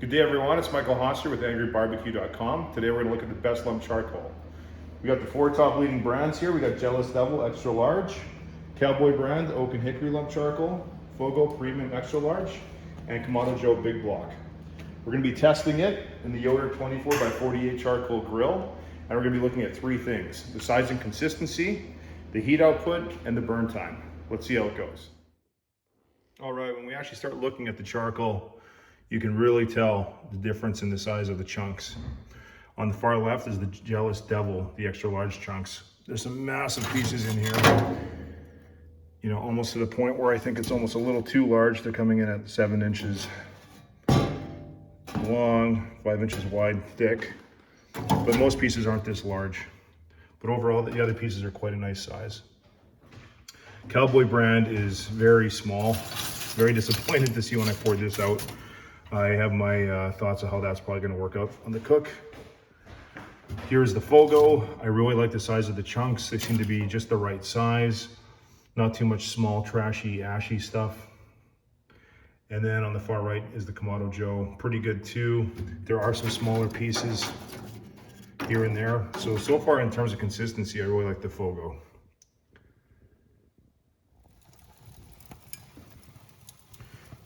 Good day everyone, it's Michael Hoster with AngryBBQ.com. Today we're going to look at the best lump charcoal. We got the four top leading brands here. We got Jealous Devil Extra Large, Cowboy brand Oak and Hickory lump charcoal, Fogo Premium Extra Large, and Kamado Joe Big Block. We're going to be testing it in the Yoder 24 by 48 charcoal grill, and we're going to be looking at three things: the size and consistency, the heat output, and the burn time. Let's see how it goes. All right, when we actually start looking at the charcoal, you can really tell the difference in the size of the chunks. On the far left is the Jealous Devil, the extra large chunks. There's some massive pieces in here, you know, almost to the point where I think it's almost a little too large. They're coming in at 7 inches long, 5 inches wide, thick. But most pieces aren't this large. But overall, the other pieces are quite a nice size. Cowboy brand is very small. Very disappointed to see when I poured this out. I have my thoughts of how that's probably going to work out on the cook. Here's the Fogo. I really like the size of the chunks. They seem to be just the right size. Not too much small, trashy, ashy stuff. And then on the far right is the Kamado Joe. Pretty good too. There are some smaller pieces here and there. So far in terms of consistency, I really like the Fogo.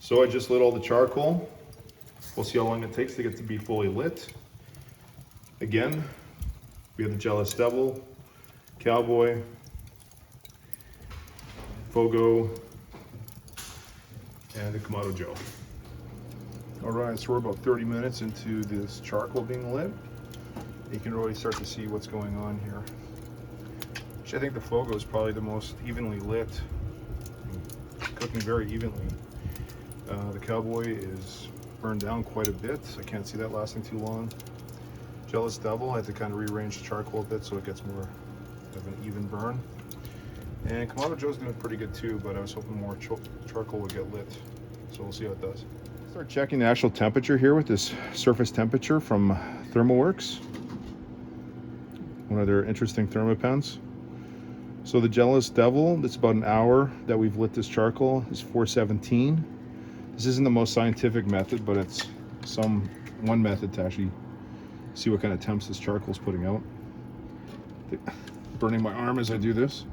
So I just lit all the charcoal. We'll see how long it takes to get to be fully lit. Again, we have the Jealous Devil, Cowboy, Fogo, and the Kamado Joe. All right, so we're about 30 minutes into this charcoal being lit. You can really start to see what's going on here. Actually, I think the Fogo is probably the most evenly lit, cooking very evenly. The Cowboy is burned down quite a bit. I can't see that lasting too long. Jealous Devil, I had to kind of rearrange the charcoal a bit so it gets more of an even burn. And Kamado Joe's doing pretty good too, but I was hoping more charcoal would get lit. So we'll see how it does. Start checking the actual temperature here with this surface temperature from ThermoWorks. One of their interesting thermopens. So the Jealous Devil, it's about an hour that we've lit this charcoal, is 417. This isn't the most scientific method, but it's one method to actually see what kind of temps this charcoal is putting out. Burning my arm as I do this.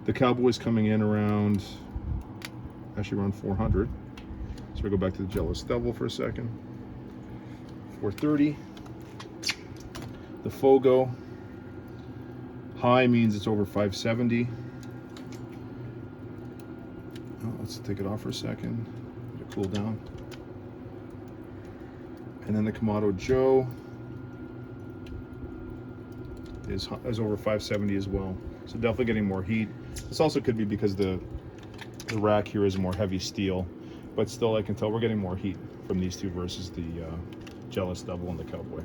The Cowboy's coming in around 400. So we go back to the Jealous Devil for a second. 430. The Fogo, high means it's over 570. Oh, let's take it off for a second. Let it cool down. And then the Kamado Joe is over 570 as well. So definitely getting more heat. This also could be because the rack here is more heavy steel, but still I can tell we're getting more heat from these two versus the Jealous Devil and the Cowboy.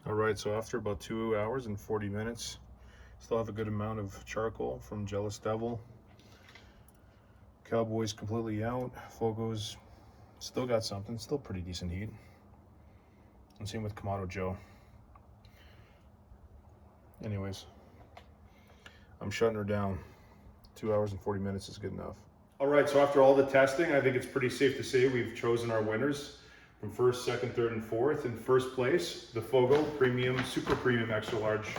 All right, so after about 2 hours and 40 minutes, still have a good amount of charcoal from Jealous Devil. Cowboy's completely out. Fogo's still got something, still pretty decent heat. And same with Kamado Joe. Anyways, I'm shutting her down. 2 hours and 40 minutes is good enough. All right, so after all the testing, I think it's pretty safe to say we've chosen our winners from first, second, third, and fourth. In first place, the Fogo Premium, Super Premium Extra Large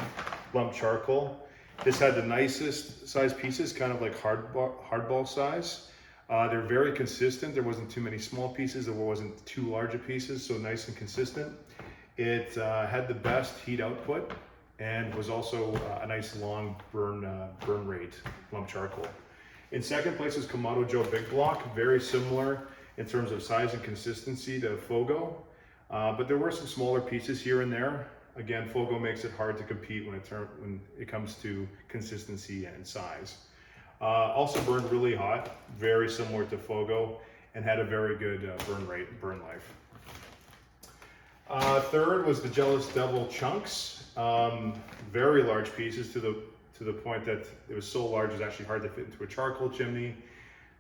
Lump Charcoal. This had the nicest size pieces, kind of like hardball size. They're very consistent. There wasn't too many small pieces. There wasn't too large of pieces, so nice and consistent. It had the best heat output and was also a nice long burn rate lump charcoal. In second place is Kamado Joe Big Block, very similar in terms of size and consistency to Fogo, but there were some smaller pieces here and there. Again, Fogo makes it hard to compete when it comes to consistency and size. Also burned really hot, very similar to Fogo, and had a very good burn rate and burn life. Third was the Jealous Devil Chunks, very large pieces to the point that it was so large it was actually hard to fit into a charcoal chimney.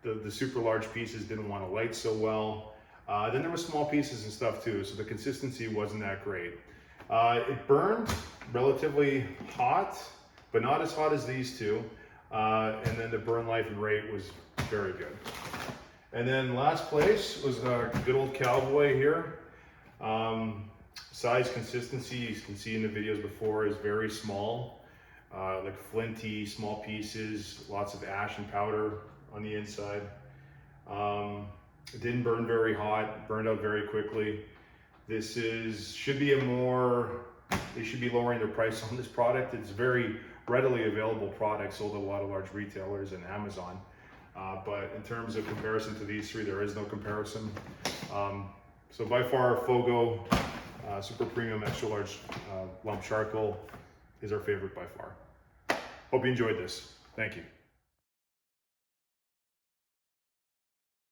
The super large pieces didn't want to light so well. Then there were small pieces and stuff too, so the consistency wasn't that great. It burned relatively hot, but not as hot as these two. And then the burn life and rate was very good. And then last place was a good old Cowboy here. Size consistency, you can see in the videos before, is very small. Like flinty, small pieces, lots of ash and powder on the inside. It didn't burn very hot, burned out very quickly. This should be they should be lowering their price on this product. It's a very readily available product, sold at a lot of large retailers and Amazon. But in terms of comparison to these three, there is no comparison. So by far, Fogo Super Premium Extra Large Lump Charcoal is our favorite by far. Hope you enjoyed this. Thank you.